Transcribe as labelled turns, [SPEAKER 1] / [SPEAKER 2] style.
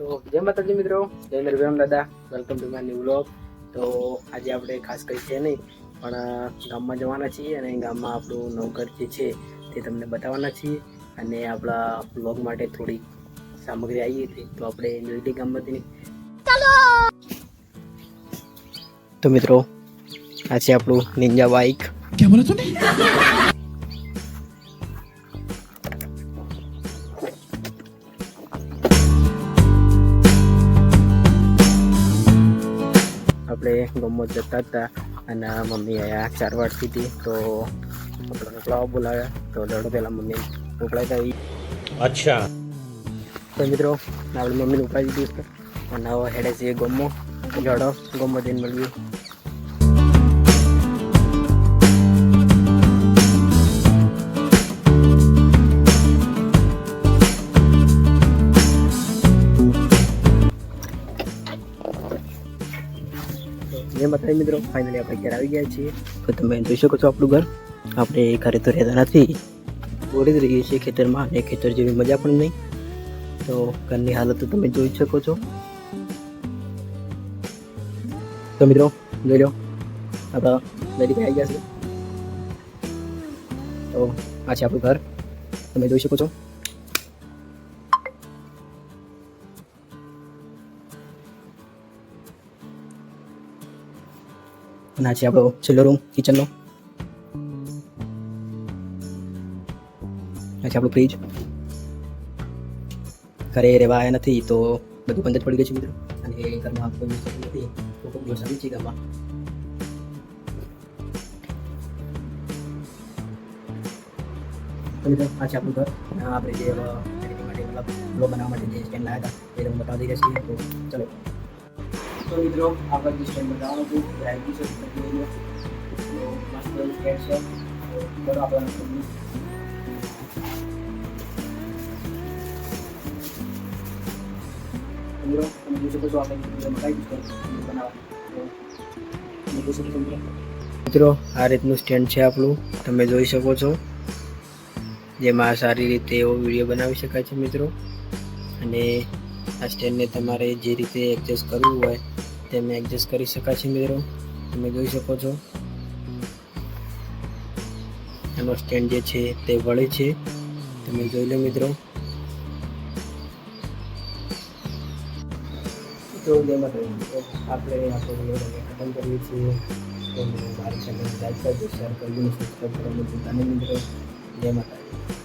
[SPEAKER 1] તો જય માતાજી મિત્રો, જય નરવિરામ દાદા, welcome to my new vlog. તો આજે આપણે ખાસ કંઈ છે નહીં, પણ ગામમાં જવાના છીએ અને ગામમાં આપણું નવું ઘર જે છે તે તમને બતાવવાના છીએ. અને આપણા વ્લોગ માટે થોડી સામગ્રી આવી હતી, તો આપણે જોઈતી ગામમાંથી. તો મિત્રો, આ છે આપણું નિંજા બાઇક.
[SPEAKER 2] क्या बोला तूने?
[SPEAKER 1] આપણે ગમત જતા હતા અને મમ્મી અહીંયા ચાર વાટતી હતી, તો આપણે મોકલાવા બોલાવ્યા. તો દોડો પહેલાં મમ્મી મોકલાતા આવી.
[SPEAKER 2] अच्छा.
[SPEAKER 1] તો મિત્રો, આપણે મમ્મીને ઉપાડી દીધી અને હવે હેડે છે ગમો. જોડો ગમો જઈને મળીએ. જે બતાવી મિત્રો, ફાઇનલી આપણે ઘરે આવી ગયા છીએ. તો તમે જોઈ શકો છો આપણું ઘર. આપણે ઘરે તો રહેતા નથી, દોડી જ રહીએ છીએ ખેતરમાં, અને ખેતર જેવી મજા પણ નહીં. તો ઘરની હાલત તો તમે જોઈ શકો છો. તો મિત્રો જોઈ લો, આપણા દરેક આવી ગયા છે. તો આ છે આપણું ઘર, તમે જોઈ શકો છો. અને આ છે આપણો છેલ્લો રૂમ, કિચનનો. આ છે આપણું ફ્રીજ. ઘરે રહેવા આવ્યા નથી તો બધું બંધ જ પડી ગયું છે મિત્રો. અને ઘરમાં કોઈ વસ્તુ નથી, તો ખૂબ વરસાદ છે ઘરમાં. તો મિત્રો, આ છે આપણું ઘર. આપણે જે એડિટિંગ માટે મતલબ બ્લોગ બનાવવા માટે જે સ્ટેન્ડ લાવ્યા હતા એ તમને બતાવી દઈએ છીએ. તો ચલો. તો મિત્રો, આપણે જે સ્ટેન્ડ બનાવવાનું હતું એ આવી ગયું છે. તો મસ્ત સ્ટેન્ડ છે. તો ચલો આપણે મિત્રો, તમે જોઈ શકો છો આપણે મંગાવી દીધું બનાવવા. મિત્રો, આ રીતનું સ્ટેન્ડ છે આપણું, તમે જોઈ શકો છો. જેમાં સારી રીતે એવો વિડીયો બનાવી શકાય છે મિત્રો. અને આ સ્ટેન્ડને તમારે જે રીતે એડજસ્ટ કરવું હોય તેમ એડજસ્ટ કરી શકાય છે મિત્રો. તમે જોઈ શકો છો આનો સ્ટેન્ડ જે છે તે વળે છે, તમે જોઈ લો મિત્રો. તો જેમાં આપણે આપણો વિડીયો ખતમ કરીએ છીએ. તો મારી ચેનલ લાઈક કરજો, શેર કરજો, સબસ્ક્રાઈબ કરવાનું ભૂલતા નહીં મિત્રો. જય માતાજી.